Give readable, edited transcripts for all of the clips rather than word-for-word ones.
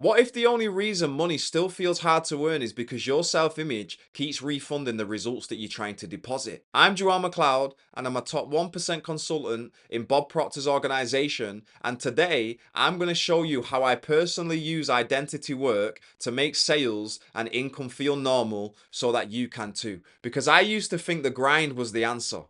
What if the only reason money still feels hard to earn is because your self-image keeps refunding the results that you're trying to deposit? I'm Joel McLeod, and I'm a top 1% consultant in Bob Proctor's organization. And today I'm going to show you how I personally use identity work to make sales and income feel normal so that you can too. Because I used to think the grind was the answer.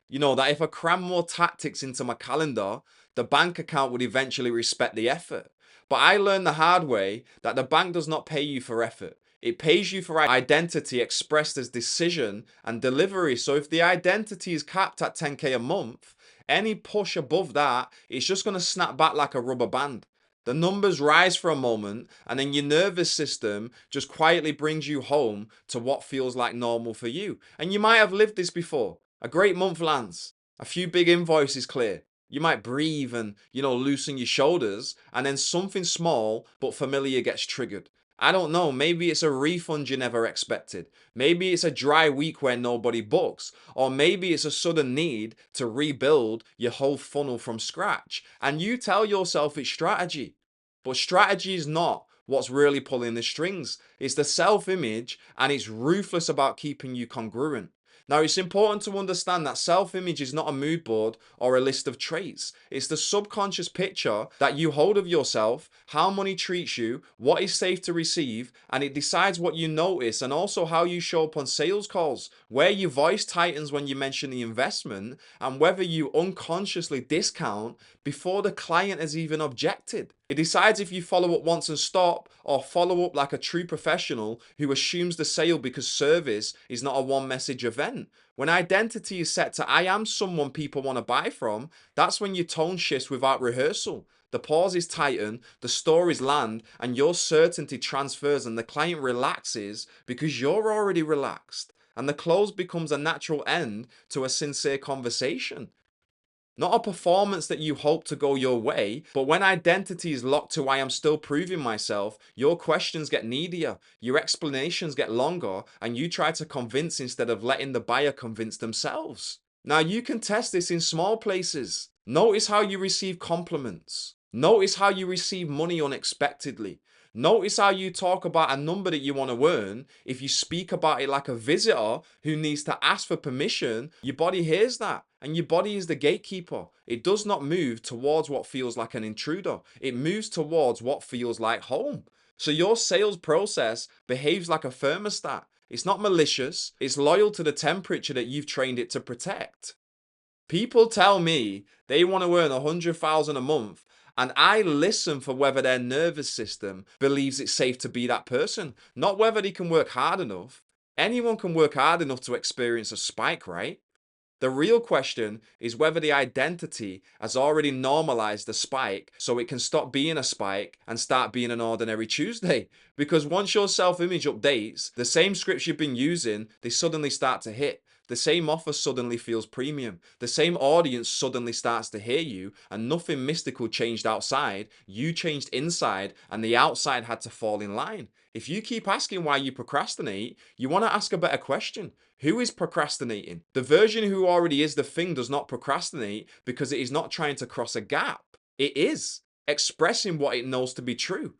You know, that if I cram more tactics into my calendar, the bank account would eventually respect the effort. But I learned the hard way that the bank does not pay you for effort. It pays you for identity expressed as decision and delivery. So if the identity is capped at 10K a month, any push above that, it's just going to snap back like a rubber band. The numbers rise for a moment, and then your nervous system just quietly brings you home to what feels like normal for you. And you might have lived this before. A great month lands, a few big invoices clear. You might breathe and, loosen your shoulders, and then something small but familiar gets triggered. I don't know, maybe it's a refund you never expected. Maybe it's a dry week where nobody books. Or maybe it's a sudden need to rebuild your whole funnel from scratch. And you tell yourself it's strategy. But strategy is not what's really pulling the strings. It's the self-image, and it's ruthless about keeping you congruent. Now, it's important to understand that self-image is not a mood board or a list of traits. It's the subconscious picture that you hold of yourself, how money treats you, what is safe to receive, and it decides what you notice and also how you show up on sales calls, where your voice tightens when you mention the investment, and whether you unconsciously discount before the client has even objected. It decides if you follow up once and stop, or follow up like a true professional who assumes the sale because service is not a one message event. When identity is set to I am someone people want to buy from, that's when your tone shifts without rehearsal. The pauses tighten, the stories land, and your certainty transfers, and the client relaxes because you're already relaxed. And the close becomes a natural end to a sincere conversation. Not a performance that you hope to go your way, but when identity is locked to I am still proving myself, your questions get needier, your explanations get longer, and you try to convince instead of letting the buyer convince themselves. Now you can test this in small places. Notice how you receive compliments. Notice how you receive money unexpectedly. Notice how you talk about a number that you want to earn. If you speak about it like a visitor who needs to ask for permission, your body hears that. And your body is the gatekeeper. It does not move towards what feels like an intruder. It moves towards what feels like home. So your sales process behaves like a thermostat. It's not malicious. It's loyal to the temperature that you've trained it to protect. People tell me they want to earn 100,000 a month, and I listen for whether their nervous system believes it's safe to be that person, not whether they can work hard enough. Anyone can work hard enough to experience a spike, right? The real question is whether the identity has already normalized the spike so it can stop being a spike and start being an ordinary Tuesday. Because once your self-image updates, the same scripts you've been using, they suddenly start to hit. The same offer suddenly feels premium. The same audience suddenly starts to hear you, and nothing mystical changed outside. You changed inside, and the outside had to fall in line. If you keep asking why you procrastinate, you want to ask a better question. Who is procrastinating? The version who already is the thing does not procrastinate because it is not trying to cross a gap. It is expressing what it knows to be true.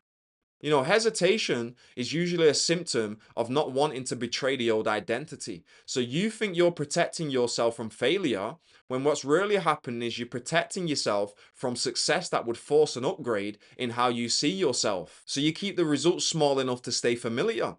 Hesitation is usually a symptom of not wanting to betray the old identity. So you think you're protecting yourself from failure when what's really happening is you're protecting yourself from success that would force an upgrade in how you see yourself. So you keep the results small enough to stay familiar.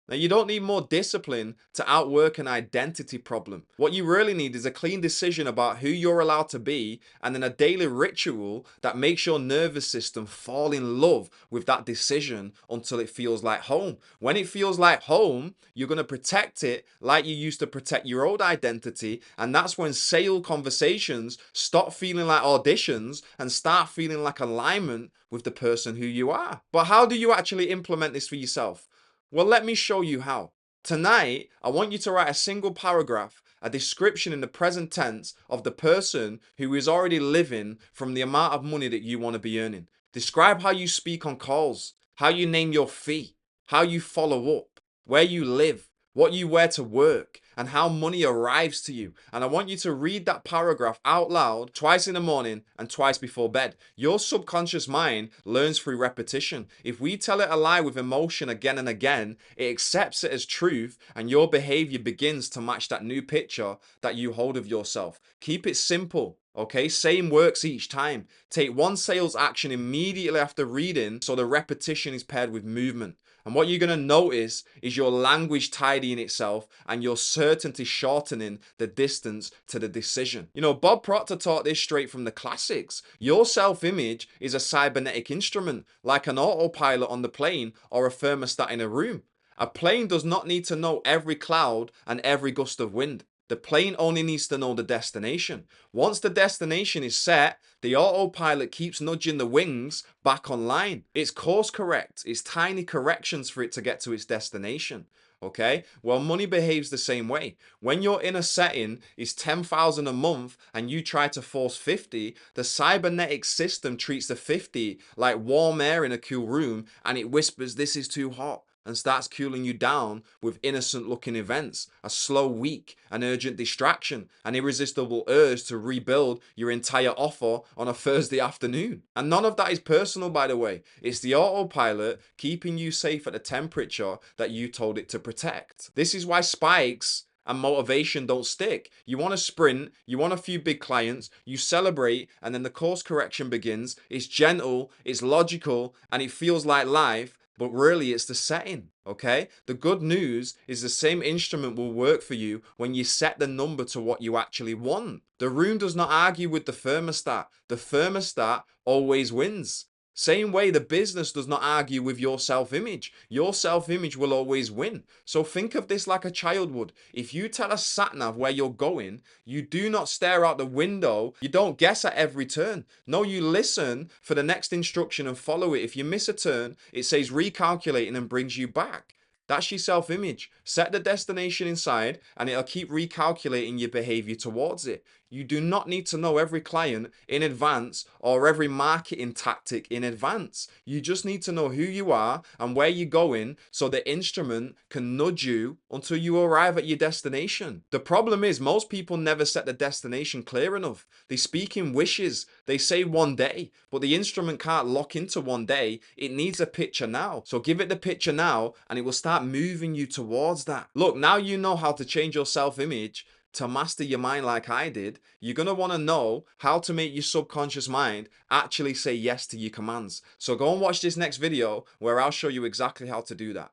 Now, you don't need more discipline to outwork an identity problem. What you really need is a clean decision about who you're allowed to be, and then a daily ritual that makes your nervous system fall in love with that decision until it feels like home. When it feels like home, you're going to protect it like you used to protect your old identity, and that's when sale conversations stop feeling like auditions and start feeling like alignment with the person who you are. But how do you actually implement this for yourself? Well, let me show you how. Tonight, I want you to write a single paragraph, a description in the present tense of the person who is already living from the amount of money that you want to be earning. Describe how you speak on calls, how you name your fee, how you follow up, where you live, what you wear to work, and how money arrives to you. And I want you to read that paragraph out loud twice in the morning and twice before bed. Your subconscious mind learns through repetition. If we tell it a lie with emotion again and again, it accepts it as truth, and your behavior begins to match that new picture that you hold of yourself. Keep it simple. Okay, same works each time. Take one sales action immediately after reading so the repetition is paired with movement. And what you're going to notice is your language tidying itself and your certainty shortening the distance to the decision. You know, Bob Proctor taught this straight from the classics. Your self-image is a cybernetic instrument, like an autopilot on the plane or a thermostat in a room. A plane does not need to know every cloud and every gust of wind. The plane only needs to know the destination. Once the destination is set, the autopilot keeps nudging the wings back online. It's course correct. It's tiny corrections for it to get to its destination. Okay? Well, money behaves the same way. When your inner setting is 10,000 a month and you try to force 50, the cybernetic system treats the 50 like warm air in a cool room, and it whispers, "This is too hot," and starts cooling you down with innocent looking events, a slow week, an urgent distraction, an irresistible urge to rebuild your entire offer on a Thursday afternoon. And none of that is personal, by the way. It's the autopilot keeping you safe at the temperature that you told it to protect. This is why spikes and motivation don't stick. You want to sprint, you want a few big clients, you celebrate, and then the course correction begins. It's gentle, it's logical, and it feels like life, but really it's the setting. Okay? The good news is the same instrument will work for you when you set the number to what you actually want. The room does not argue with the thermostat. The thermostat always wins. Same way, the business does not argue with your self-image. Your self-image will always win. So think of this like a child would. If you tell a sat-nav where you're going, you do not stare out the window. You don't guess at every turn. No, you listen for the next instruction and follow it. If you miss a turn, it says recalculating and brings you back. That's your self-image. Set the destination inside and it'll keep recalculating your behavior towards it. You do not need to know every client in advance or every marketing tactic in advance. You just need to know who you are and where you're going so the instrument can nudge you until you arrive at your destination. The problem is most people never set the destination clear enough. They speak in wishes. They say one day, but the instrument can't lock into one day. It needs a picture now. So give it the picture now and it will start moving you towards that. Look, now you know how to change your self-image to master your mind like I did. You're going to want to know how to make your subconscious mind actually say yes to your commands. So go and watch this next video where I'll show you exactly how to do that.